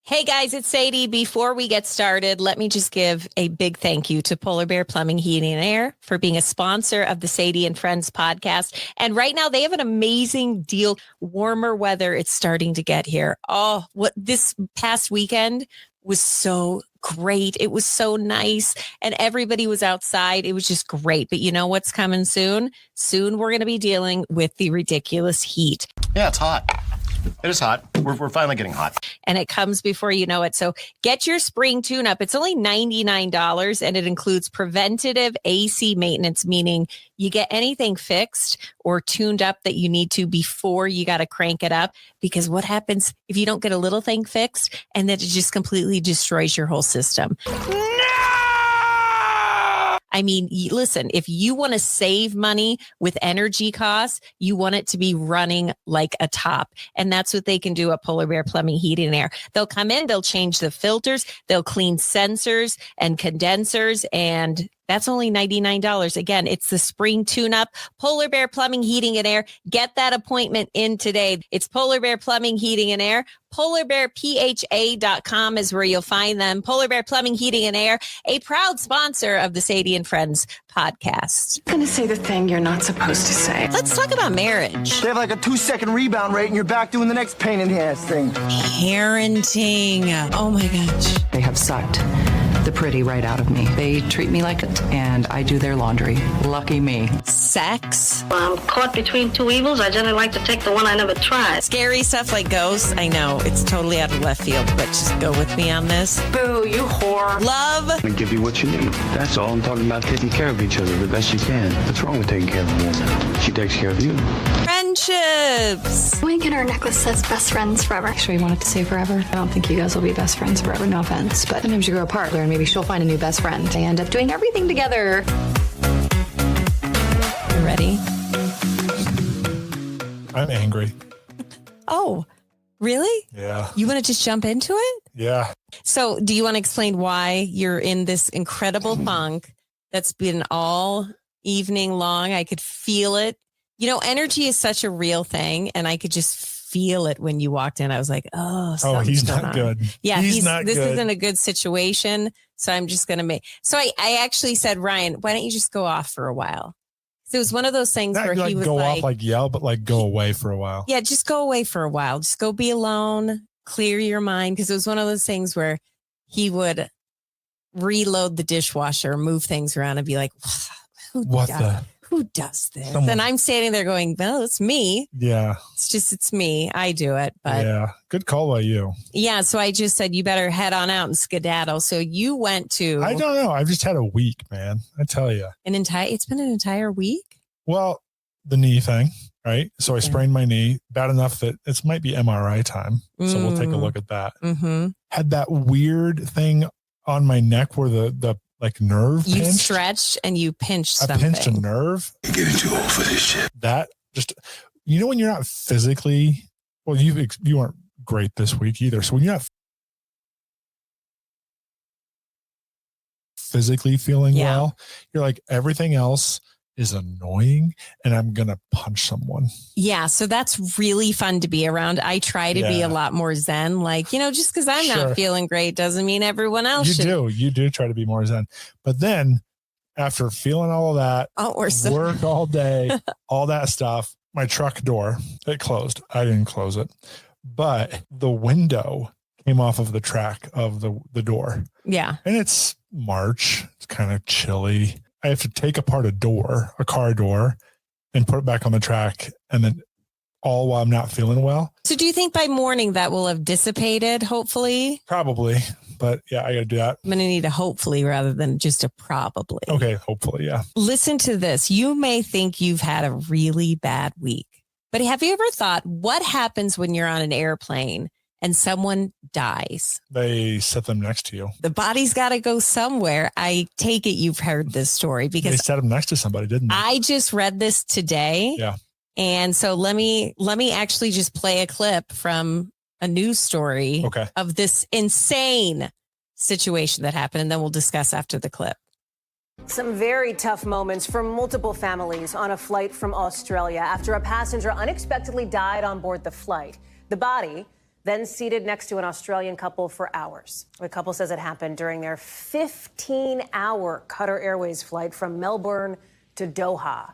Hey guys, it's Sadie. Before we get started, let me just give a big thank you to Polar Bear Plumbing, Heating and Air for being a sponsor of the Sadie and Friends podcast. And right now they have an amazing deal. Warmer weather, it's starting to get here. Oh, what this past weekend was so great. It was so nice and everybody was outside. It was just great. But you know what's coming soon? Soon we're going to be dealing with the ridiculous heat. Yeah, it's hot. It is hot. We're finally getting hot. And it comes before you know it. So get your spring tune-up. It's only $99 and it includes preventative AC maintenance, meaning you get anything fixed or tuned up that you need to before you got to crank it up. Because what happens if you don't get a little thing fixed and then it just completely destroys your whole system? I mean, listen, if you want to save money with energy costs, you want it to be running like a top. And that's what they can do at Polar Bear Plumbing, Heating and Air. They'll come in, they'll change the filters, they'll clean sensors and condensers, and that's only $99. Again, it's the spring tune-up. Polar Bear Plumbing, Heating and Air. Get that appointment in today. It's Polar Bear Plumbing, Heating and Air. PolarBearPHA.com is where you'll find them. Polar Bear Plumbing, Heating and Air, a proud sponsor of the Sadie and Friends podcast. I'm going to say the thing you're not supposed to say. Let's talk about marriage. They have like a 2-second rebound rate and you're back doing the next pain in the ass thing. Parenting. Oh my gosh. They have sucked the pretty right out of me. They treat me like it, and I do their laundry. Lucky me. Sex. I'm caught between two evils. I generally like to take the one I never tried. Scary stuff like ghosts. I know it's totally out of left field, but just go with me on this. Boo, you whore. Love. I give you what you need. That's all. I'm talking about taking care of each other the best you can. What's wrong with taking care of a woman? She takes care of you. Friendships. Wink and our necklace says best friends forever. Actually, you want it to say forever? I don't think you guys will be best friends forever, no offense. But sometimes you grow apart, and maybe she'll find a new best friend. They end up doing everything together. You ready? I'm angry. Oh, really? Yeah. You want to just jump into it? Yeah. So do you want to explain why you're in this incredible funk that's been all evening long? I could feel it. You know, energy is such a real thing, and I could just feel it when you walked in. I was like, oh, he's not good. Yeah, he's not this good. isn't a good situation. So I'm just going to make. So I actually said, Ryan, why don't you just go off for a while? So it was one of those things Not where like he was go like, off like yell, but like go away for a while. yeah, just go away for a while. Just go be alone, clear your mind. Because it was one of those things where he would reload the dishwasher, move things around and be like, who does this? Someone. And I'm standing there going, well, it's me. Yeah. It's me. I do it. But yeah. Good call by you. yeah. So I just said, you better head on out and skedaddle. So you went to I don't know. I've just had a week, man. I tell you. it's been an entire week. Well, the knee thing, right? So I Okay. sprained my knee bad enough that it might be MRI time. So we'll take a look at that. Mm-hmm. Had that weird thing on my neck where the like nerve You pinched. stretched and you pinched I something. pinched a nerve. You're getting too old for this shit. That just, you know, when you're not physically, well, you weren't great this week either. So when you're not physically feeling well, you're like, everything else is annoying and I'm going to punch someone. Yeah. So that's really fun to be around. I try to be Yeah. a lot more zen. Like, you know, just because I'm Sure. not feeling great doesn't mean everyone else should. You do try to be more zen. But then after feeling all of that, work all day, all that stuff, my truck door, it closed. I didn't close it, but the window came off of the track of the door. Yeah. And it's March. It's kind of chilly. I have to take apart a car door and put it back on the track. And then all while I'm not feeling well. So do you think by morning that will have dissipated, hopefully? Probably. But yeah, I got to do that. I'm going to need a hopefully rather than just a probably. Okay. Hopefully. Yeah. Listen to this. You may think you've had a really bad week, but have you ever thought what happens when you're on an airplane and someone dies? They set them next to you. The body's got to go somewhere. I take it you've heard this story They because set them next to somebody, didn't they? I just read this today. Yeah. And so let me actually just play a clip from a news story Okay. of this insane situation that happened, and then we'll discuss after the clip. Some very tough moments for multiple families on a flight from Australia after a passenger unexpectedly died on board the flight. The body then seated next to an Australian couple for hours. The couple says it happened during their 15-hour Qatar Airways flight from Melbourne to Doha.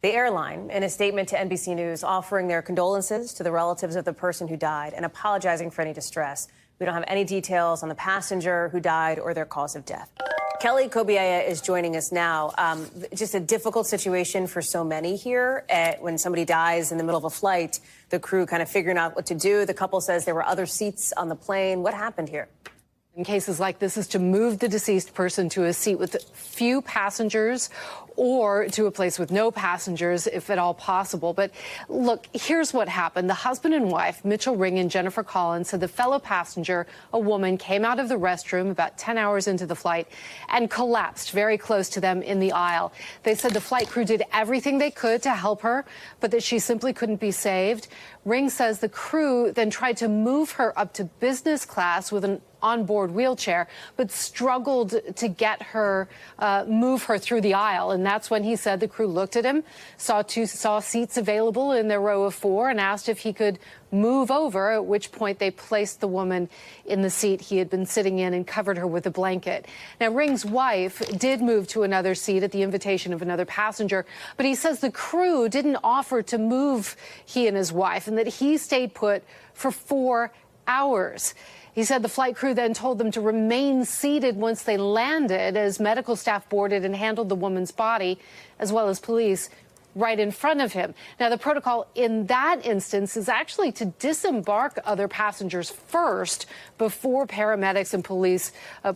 The airline, in a statement to NBC News, offering their condolences to the relatives of the person who died and apologizing for any distress. We don't have any details on the passenger who died or their cause of death. Kelly Kobiaya is joining us now. Just a difficult situation for so many here. When somebody dies in the middle of a flight, the crew kind of figuring out what to do. The couple says there were other seats on the plane. What happened here? In cases like this is to move the deceased person to a seat with few passengers or to a place with no passengers, if at all possible. But look, here's what happened. The husband and wife, Mitchell Ring and Jennifer Collins, said the fellow passenger, a woman, came out of the restroom about 10 hours into the flight and collapsed very close to them in the aisle. They said the flight crew did everything they could to help her, but that she simply couldn't be saved. Ring says the crew then tried to move her up to business class with an onboard wheelchair, but struggled to get her, move her through the aisle. And that's when he said the crew looked at him, saw seats available in their row of four, and asked if he could move over, at which point they placed the woman in the seat he had been sitting in and covered her with a blanket. Now, Ring's wife did move to another seat at the invitation of another passenger, but he says the crew didn't offer to move he and his wife, and that he stayed put for 4 hours. He said the flight crew then told them to remain seated once they landed as medical staff boarded and handled the woman's body, as well as police, right in front of him. Now, the protocol in that instance is actually to disembark other passengers first before paramedics and police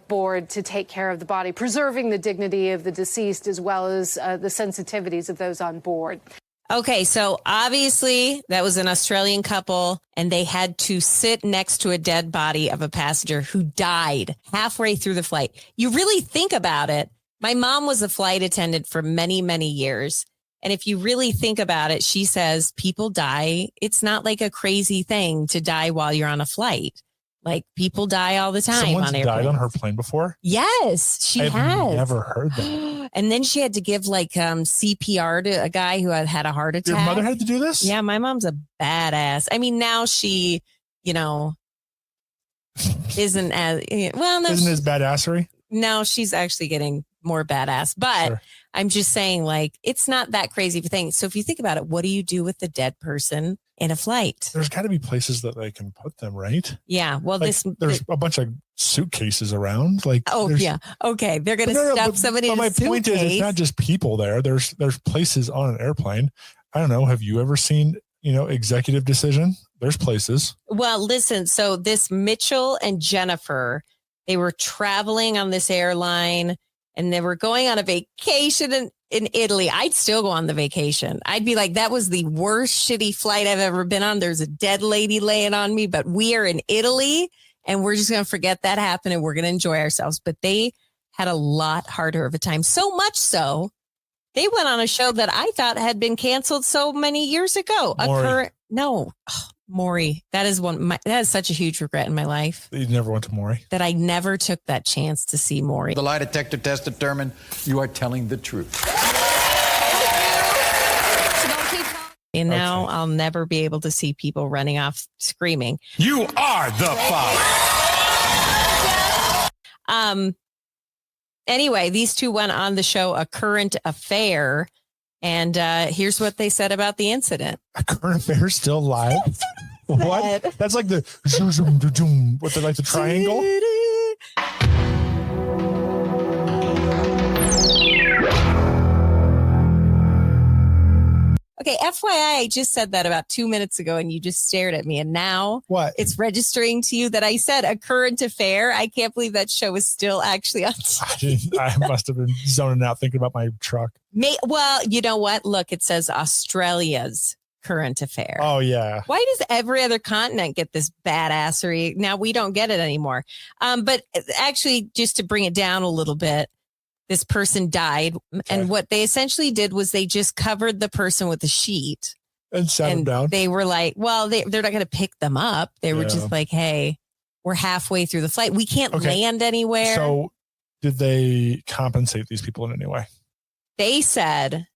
board to take care of the body, preserving the dignity of the deceased as well as the sensitivities of those on board. Okay, so obviously that was an Australian couple and they had to sit next to a dead body of a passenger who died halfway through the flight. You really think about it. My mom was a flight attendant for many, many years. And if you really think about it, she says people die. It's not like a crazy thing to die while you're on a flight. Like people die all the time. Someone's on airplanes. died on her plane before? Yes, she has. I've never heard that. And then she had to give like CPR to a guy who had a heart attack. Your mother had to do this? Yeah, my mom's a badass. I mean, now she, isn't as well. No, isn't as badassery? No, she's actually getting more badass. But sure. I'm just saying, like, it's not that crazy of a thing. So if you think about it, what do you do with the dead person in a flight? There's got to be places that they can put them, right? Yeah. Well, like, there's a bunch of suitcases around. Like, oh yeah, okay. They're going to stuff somebody in a suitcase. My point is, it's not just people there. There's places on an airplane. I don't know. Have you ever seen executive decision? There's places. Well, listen. So this Mitchell and Jennifer, they were traveling on this airline. And they were going on a vacation in Italy. I'd still go on the vacation. I'd be like, that was the worst shitty flight I've ever been on. There's a dead lady laying on me, but we are in Italy and we're just going to forget that happened and we're going to enjoy ourselves. But they had a lot harder of a time. So much so, they went on a show that I thought had been canceled so many years ago. Maury. That is such a huge regret in my life. You never went to Maury? That I never took that chance to see Maury. The lie detector test determined you are telling the truth. And now I'll never be able to see people running off screaming. You are the father. Anyway, these two went on the show A Current Affair. And here's what they said about the incident. A Current Affair still live? What? That's like the what's it, like the triangle? Okay, FYI, I just said that about 2 minutes ago and you just stared at me. And now what? It's registering to you that I said A Current Affair. I can't believe that show is still actually on. I must have been zoning out thinking about my truck. Well, you know what? Look, it says Australia's Current Affair. Oh, yeah. Why does every other continent get this badassery? Now we don't get it anymore. But actually, just to bring it down a little bit, this person died. Okay. And what they essentially did was they just covered the person with a sheet. And sat them down. They were like, well, they're not going to pick them up. They were just like, hey, we're halfway through the flight. We can't land anywhere. So did they compensate these people in any way? They said,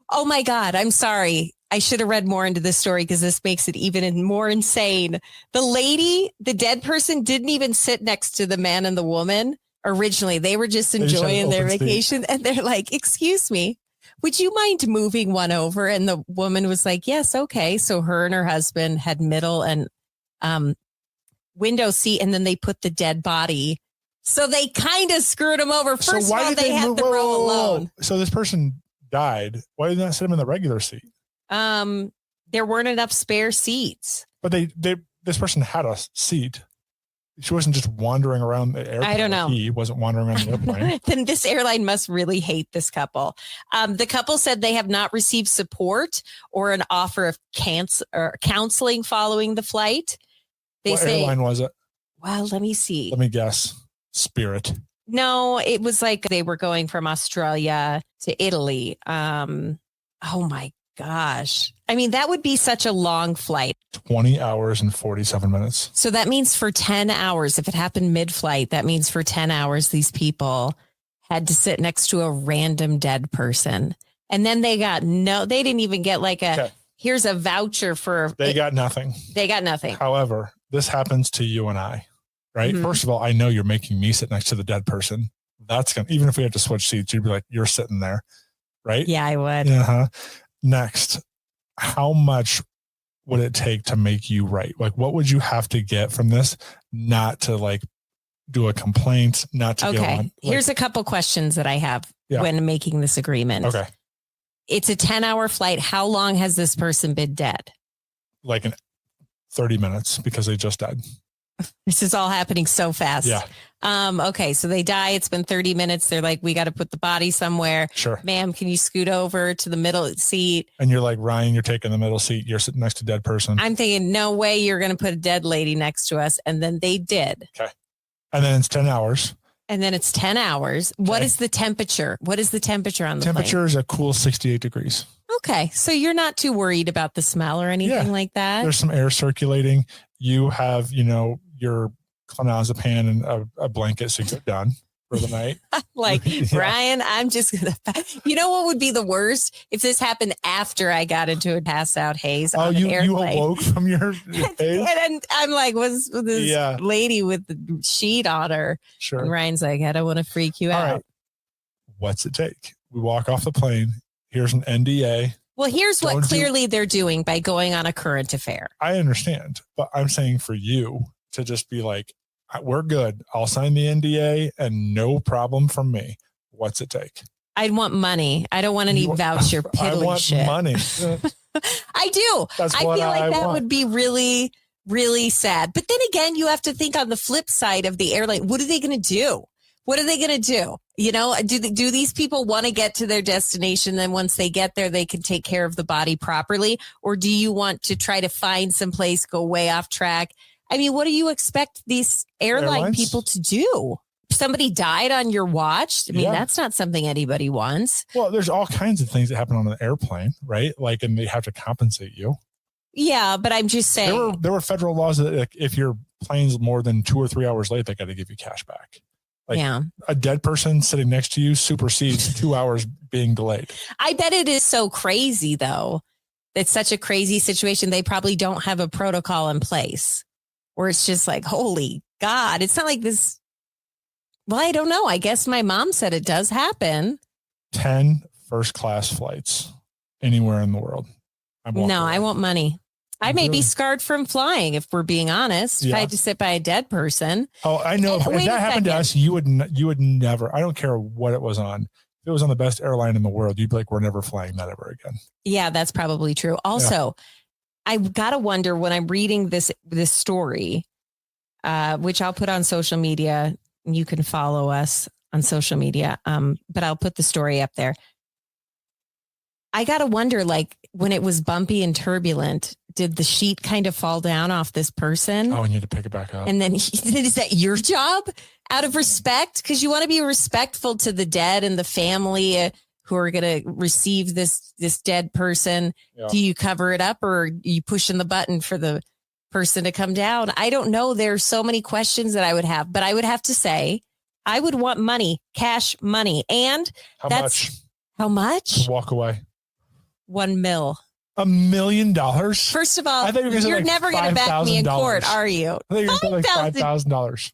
oh my God, I'm sorry. I should have read more into this story because this makes it even more insane. The lady, the dead person, didn't even sit next to the man and the woman. Originally, they were just enjoying their vacation. And they're like, excuse me, would you mind moving one over? And the woman was like, yes, okay. So her and her husband had middle and window seat, and then they put the dead body. So they kind of screwed him over. First of all, they had the row alone. So this person died. Why did they not sit him in the regular seat? There weren't enough spare seats. But this person had a seat. She wasn't just wandering around the airplane. I don't know. He wasn't wandering around the airplane. Then this airline must really hate this couple. The couple said they have not received support or an offer of counseling following the flight. What airline was it? Well, let me see. Let me guess. Spirit. No, it was like they were going from Australia to Italy. Oh my gosh. I mean, that would be such a long flight. 20 hours and 47 minutes. So that means for 10 hours, if it happened mid-flight, that means for 10 hours, these people had to sit next to a random dead person. And then they didn't even get like here's a voucher for. They got nothing. They got nothing. However, this happens to you and I, right? Mm-hmm. First of all, I know you're making me sit next to the dead person. That's going to, even if we had to switch seats, you'd be like, you're sitting there, right? Yeah, I would. Uh-huh. Next, how much would it take to make you right? Like, what would you have to get from this not to like do a complaint, not to get on? Like, here's a couple questions that I have when making this agreement. Okay. It's a 10-hour flight. How long has this person been dead? Like 30 minutes because they just died. This is all happening so fast. Yeah. Okay. So they die. It's been 30 minutes. They're like, we got to put the body somewhere. Sure. Ma'am, can you scoot over to the middle seat? And you're like, Ryan, you're taking the middle seat. You're sitting next to a dead person. I'm thinking, no way you're going to put a dead lady next to us. And then they did. Okay. And then it's 10 hours. And then it's 10 hours. Okay. What is the temperature? What is the temperature on the temperature plane? Is a cool 68 degrees. Okay. So you're not too worried about the smell or anything like that? There's some air circulating. You have, your clonazepam and a blanket, so you're done for the night. Like, Brian, I'm just going to, what would be the worst? If this happened after I got into a pass out haze on an airplane. You awoke from your haze? And I'm like, what's this lady with the sheet on her? Sure. And Ryan's like, I don't want to freak you out. All right. What's it take? We walk off the plane. Here's an NDA. Well, here's what clearly they're doing by going on a current affair. I understand, but I'm saying for you to just be like, we're good. I'll sign the NDA and no problem from me. What's it take? I'd want money. I don't want any voucher piddly shit. I want money. I do. I feel like that would be really, really sad. But then again, you have to think on the flip side of the airline. What are they going to do? What are they going to do? Do these people want to get to their destination? Then once they get there, they can take care of the body properly? Or do you want to try to find some place, go way off track? I mean, what do you expect these airline people to do? Somebody died on your watch. I mean, that's not something anybody wants. Well, there's all kinds of things that happen on an airplane, right? Like, and they have to compensate you. Yeah, but I'm just saying. There were federal laws that like, if your plane's more than 2 or 3 hours late, they got to give you cash back. Like a dead person sitting next to you supersedes 2 hours being delayed. I bet it is so crazy, though. It's such a crazy situation. They probably don't have a protocol in place where it's just like, holy God. It's not like this. Well, I don't know. I guess my mom said it does happen. 10 first class flights anywhere in the world. I want money. I may be scarred from flying, if we're being honest. If I had to sit by a dead person. Oh, I know. If that happened to us, you would never. I don't care what it was on. If it was on the best airline in the world, you'd be like, we're never flying that ever again. Yeah, that's probably true. Also, I've got to wonder when I'm reading this story, which I'll put on social media. You can follow us on social media, but I'll put the story up there. I got to wonder, like, when it was bumpy and turbulent, did the sheet kind of fall down off this person? Oh, and you had to pick it back up. And then is that your job out of respect? Because you want to be respectful to the dead and the family who are going to receive this dead person. Yeah. Do you cover it up or are you pushing the button for the person to come down? I don't know. There's so many questions that I would have, but I would have to say I would want money, cash money. And how much? How much? To walk away. $1 million. $1 million? First of all, I thought you were gonna say you're like never going to back me in court, $5,000. are you? I think you're going to say like $5,000.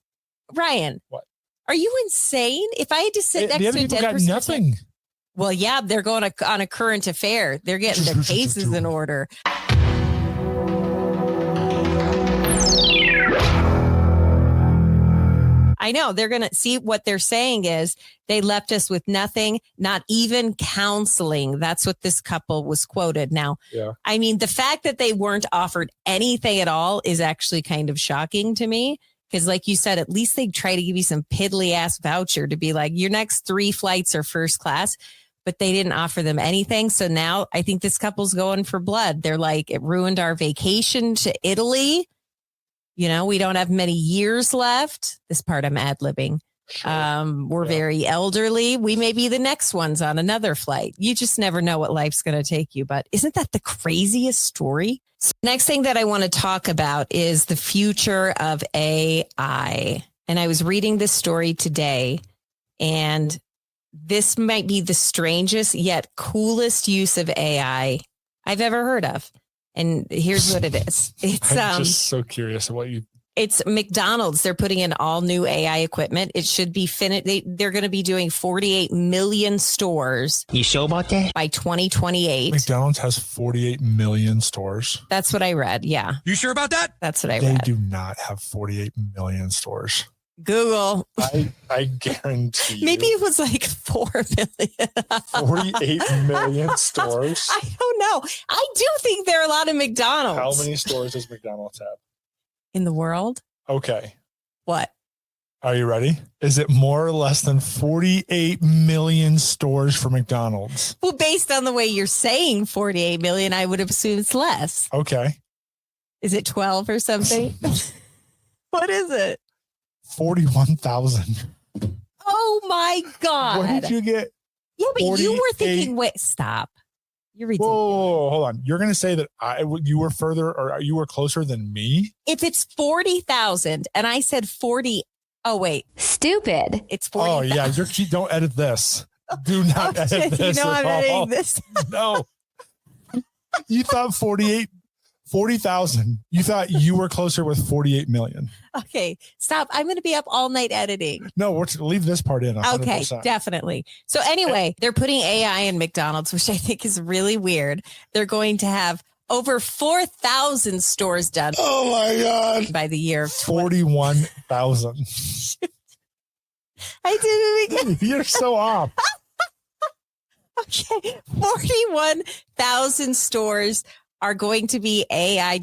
Ryan, What? Are you insane? If I had to sit next The other to a people dead got person, nothing. well, yeah, they're going on a current affair. They're getting their cases in order. I know they're going to see what they're saying is they left us with nothing, not even counseling. That's what this couple was quoted. Now, Yeah. I mean, the fact that they weren't offered anything at all is actually kind of shocking to me. Because like you said, at least they try to give you some piddly ass voucher to be like, your next 3 flights are first class, but they didn't offer them anything. So now I think this couple's going for blood. They're like, it ruined our vacation to Italy. You know, we don't have many years left. This part I'm ad-libbing. We're very elderly. We may be the next ones on another flight. You just never know what life's going to take you. But isn't that the craziest story? So next thing that I want to talk about is the future of AI. And I was reading this story today, and this might be the strangest yet coolest use of AI I've ever heard of. And here's what it is. It's I'm just so curious what you. It's McDonald's. They're putting in all new AI equipment. It should be finished. They're going to be doing 48 million stores. You sure about that? By 2028. McDonald's has 48 million stores. That's what I read. Yeah. You sure about that? That's what I They read. do not have 48 million stores. Google. I guarantee you. Maybe it was like 4 million. 48 million stores. I don't know. I do think there are a lot of McDonald's. How many stores does McDonald's have? In the world? Okay. What? Are you ready? Is it more or less than 48 million stores for McDonald's? Well, based on the way you're saying 48 million, I would assume it's less. Okay. Is it 12 or something? What is it? 41,000. Oh my God. What did you get? Yeah, but you were 48 thinking, wait, stop. You're ridiculous. Whoa, hold on. You're going to say that you were further or you were closer than me? If it's 40,000 and I said 40, oh, wait. Stupid. It's 40. Oh, yeah. Don't edit this. Do not edit this. You know at I'm editing all. this. No. You thought 40,000. You thought you were closer with 48 million. Okay, stop. I'm going to be up all night editing. No, leave this part in. 100%. Okay, definitely. So anyway, they're putting AI in McDonald's, which I think is really weird. They're going to have over 4,000 stores done. Oh my God. By the year of 41,000. I did it again. You're so off. Okay, 41,000 stores are going to be AI,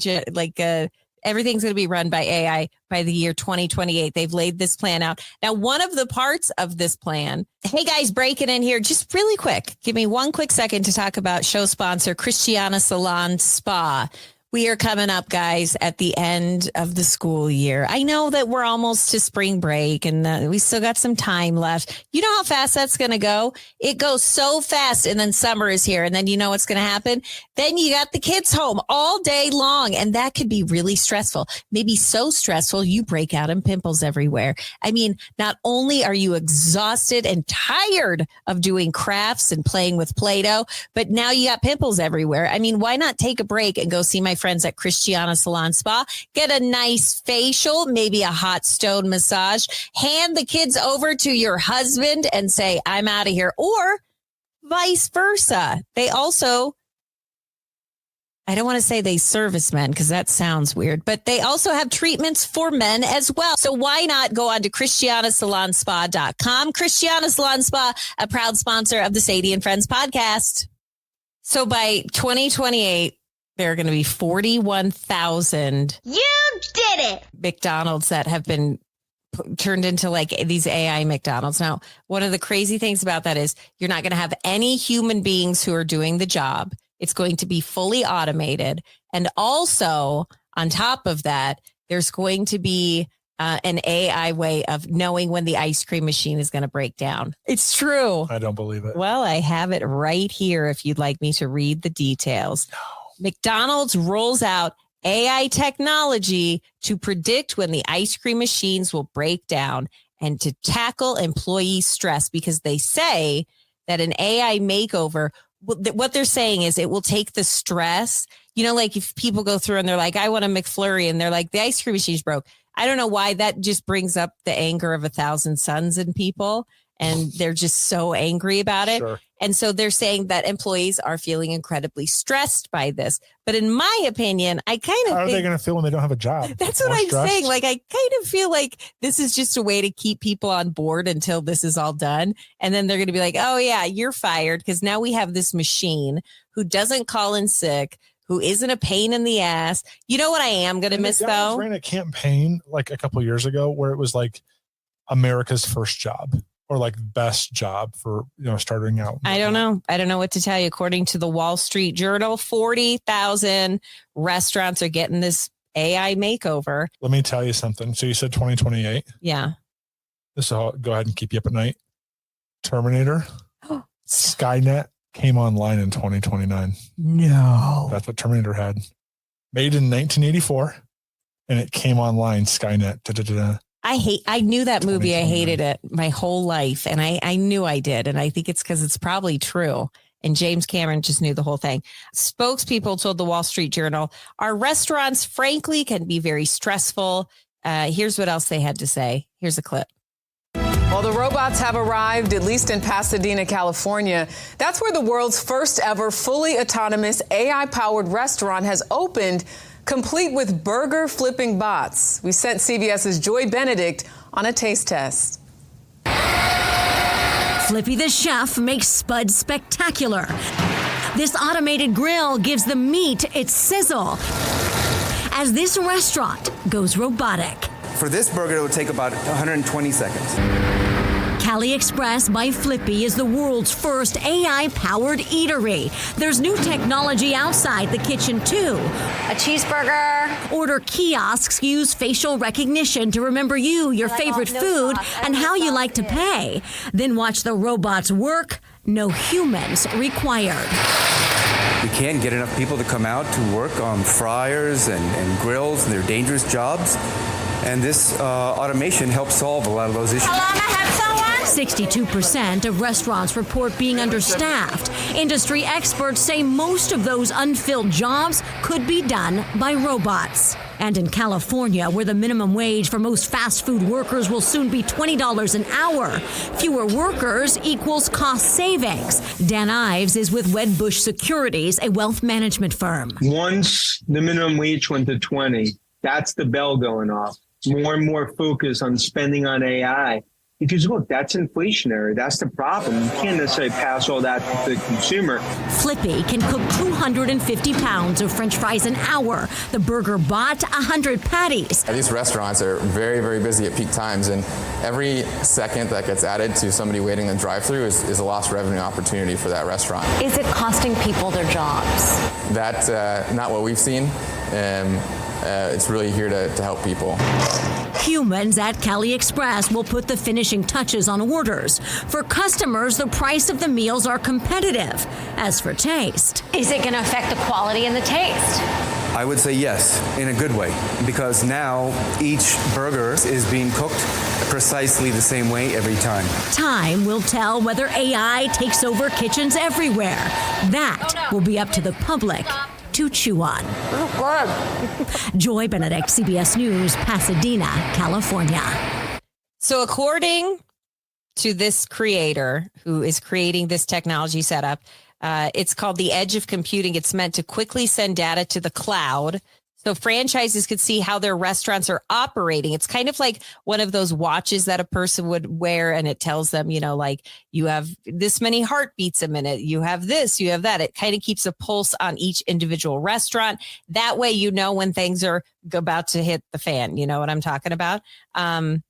everything's going to be run by AI by the year 2028. They've laid this plan out. Now, one of the parts of this plan, hey guys, breaking in here just really quick. Give me one quick second to talk about show sponsor Christiana Salon Spa. We are coming up, guys, at the end of the school year. I know that we're almost to spring break and we still got some time left. You know how fast that's going to go? It goes so fast, and then summer is here. And then you know what's going to happen? Then you got the kids home all day long, and that could be really stressful. Maybe so stressful you break out in pimples everywhere. I mean, not only are you exhausted and tired of doing crafts and playing with Play-Doh, but now you got pimples everywhere. I mean, why not take a break and go see my friends at Christiana Salon Spa, get a nice facial, maybe a hot stone massage, hand the kids over to your husband and say, I'm out of here, or vice versa. They also, I don't want to say they service men because that sounds weird, but they also have treatments for men as well. So why not go on to ChristianaSalonSpa.com? Christiana Salon Spa, a proud sponsor of the Sadie and Friends podcast. So by 2028, there are going to be 41,000. You did it. McDonald's that have been turned into like these AI McDonald's. Now, one of the crazy things about that is you're not going to have any human beings who are doing the job. It's going to be fully automated. And also on top of that, there's going to be an AI way of knowing when the ice cream machine is going to break down. It's true. I don't believe it. Well, I have it right here if you'd like me to read the details. No. McDonald's rolls out AI technology to predict when the ice cream machines will break down and to tackle employee stress, because they say that an AI makeover what they're saying is it will take the stress. You know, like if people go through and they're like, I want a McFlurry, and they're like, the ice cream machine's broke. I don't know why that just brings up the anger of 1,000 suns in people. And they're just so angry about it. Sure. And so they're saying that employees are feeling incredibly stressed by this. But in my opinion, I kind of How are they going to feel when they don't have a job? That's what I'm saying. Like, I kind of feel like this is just a way to keep people on board until this is all done. And then they're going to be like, oh, yeah, you're fired because now we have this machine who doesn't call in sick, who isn't a pain in the ass. You know what I am going to miss, though? Ran a campaign like a couple of years ago where it was like America's first job. Or like best job for, starting out. I don't know. I don't know what to tell you. According to the Wall Street Journal, 40,000 restaurants are getting this AI makeover. Let me tell you something. So you said 2028. Yeah. This will go ahead and keep you up at night. Terminator, Skynet came online in 2029. No. That's what Terminator had. Made in 1984. And it came online, Skynet. Da-da-da-da. I knew that movie. I hated it my whole life. And I knew I did. And I think it's because it's probably true. And James Cameron just knew the whole thing. Spokespeople told the Wall Street Journal, our restaurants, frankly, can be very stressful. Here's what else they had to say. Here's a clip. Well, the robots have arrived, at least in Pasadena, California. That's where the world's first ever fully autonomous AI-powered restaurant has opened, complete with burger flipping bots. We sent CBS's Joy Benedict on a taste test. Flippy the chef makes Spud spectacular. This automated grill gives the meat its sizzle as this restaurant goes robotic. For this burger, it would take about 120 seconds. Cali Express by Flippy is the world's first AI-powered eatery. There's new technology outside the kitchen, too. A cheeseburger. Order kiosks use facial recognition to remember you, your favorite food, and how you like to pay. Then watch the robots work. No humans required. We can't get enough people to come out to work on fryers and grills and their dangerous jobs. And this automation helps solve a lot of those issues. 62% of restaurants report being understaffed. Industry experts say most of those unfilled jobs could be done by robots. And in California, where the minimum wage for most fast food workers will soon be $20 an hour, fewer workers equals cost savings. Dan Ives is with Wedbush Securities, a wealth management firm. Once the minimum wage went to 20, that's the bell going off. More and more focus on spending on AI. Because look, that's inflationary. That's the problem. You can't necessarily pass all that to the consumer. Flippy can cook 250 pounds of French fries an hour. The burger bot, 100 patties. These restaurants are very, very busy at peak times, and every second that gets added to somebody waiting in the drive-thru is a lost revenue opportunity for that restaurant. Is it costing people their jobs? That's not what we've seen. It's really here to help people. Humans at Cali Express will put the finishing touches on orders. For customers, the price of the meals are competitive. As for taste, is it going to affect the quality and the taste? I would say yes, in a good way, because now each burger is being cooked precisely the same way every time. Time will tell whether AI takes over kitchens everywhere. That will be up to the public to chew on. Joy Benedict, CBS News, Pasadena, California. So according to this creator who is creating this technology setup, it's called the Edge of Computing. It's meant to quickly send data to the cloud so franchises could see how their restaurants are operating. It's kind of like one of those watches that a person would wear, and it tells them, like you have this many heartbeats a minute, you have this, you have that. It kind of keeps a pulse on each individual restaurant. That way, when things are about to hit the fan. You know what I'm talking about? And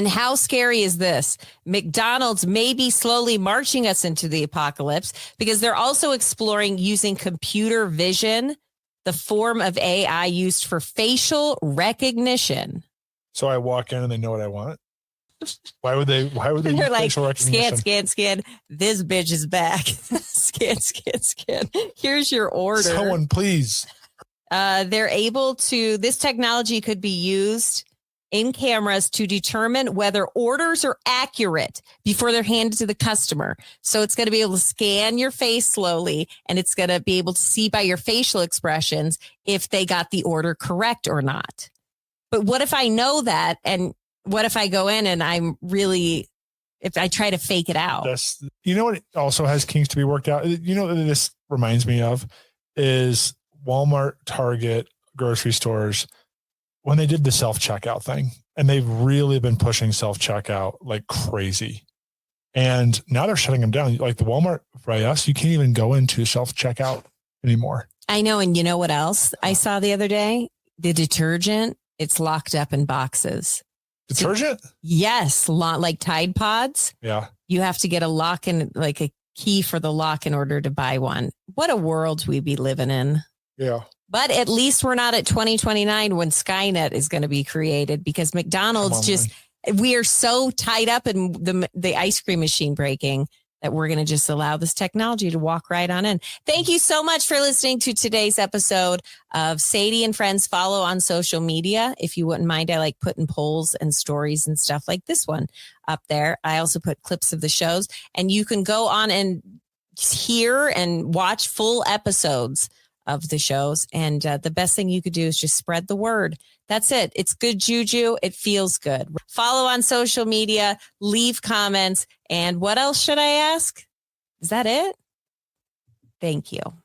how scary is this? McDonald's may be slowly marching us into the apocalypse because they're also exploring using computer vision, the form of AI used for facial recognition. So I walk in and they know what I want. Why would they They're use like, facial recognition? scan. This bitch is back. scan. Here's your order. Someone, please. They're able to, this technology could be used in cameras to determine whether orders are accurate before they're handed to the customer. So it's going to be able to scan your face slowly, and it's going to be able to see by your facial expressions if they got the order correct or not. But what if I know that? And what if I go in and if I try to fake it out? You know what it also has kinks to be worked out? You know what this reminds me of is Walmart, Target, grocery stores, when they did the self-checkout thing, and they've really been pushing self-checkout like crazy. And now they're shutting them down. Like the Walmart by us, you can't even go into self-checkout anymore. I know. And you know what else I saw the other day? The detergent, it's locked up in boxes. Detergent? Yes. Like Tide Pods. Yeah. You have to get a lock and like a key for the lock in order to buy one. What a world we be living in. Yeah. But at least we're not at 2029 when Skynet is going to be created, because McDonald's we are so tied up in the ice cream machine breaking that we're going to just allow this technology to walk right on in. Thank you so much for listening to today's episode of Sadie and Friends. Follow on social media. If you wouldn't mind, I like putting polls and stories and stuff like this one up there. I also put clips of the shows, and you can go on and hear and watch full episodes of the shows. And the best thing you could do is just spread the word. That's it. It's good juju. It feels good. Follow on social media, leave comments. And what else should I ask? Is that it? Thank you. All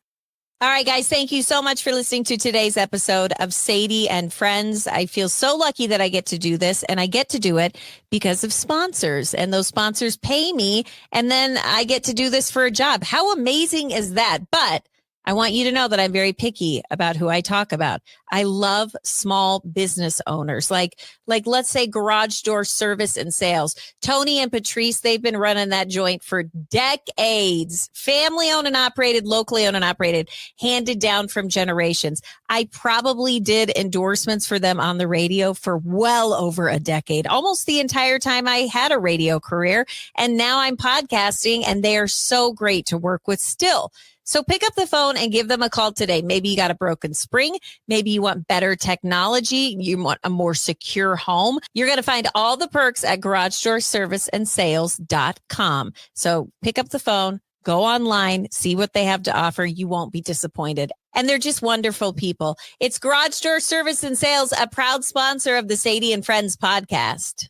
right, guys. Thank you so much for listening to today's episode of Sadie and Friends. I feel so lucky that I get to do this, and I get to do it because of sponsors, and those sponsors pay me, and then I get to do this for a job. How amazing is that? But I want you to know that I'm very picky about who I talk about. I love small business owners, like let's say Garage Door Service and Sales. Tony and Patrice, they've been running that joint for decades. Family owned and operated, locally owned and operated, handed down from generations. I probably did endorsements for them on the radio for well over a decade, almost the entire time I had a radio career. And now I'm podcasting, and they are so great to work with still. So pick up the phone and give them a call today. Maybe you got a broken spring. Maybe you want better technology. You want a more secure home. You're going to find all the perks at GarageDoorServiceandSales.com. So pick up the phone, go online, see what they have to offer. You won't be disappointed. And they're just wonderful people. It's Garage Door Service and Sales, a proud sponsor of the Sadie and Friends podcast.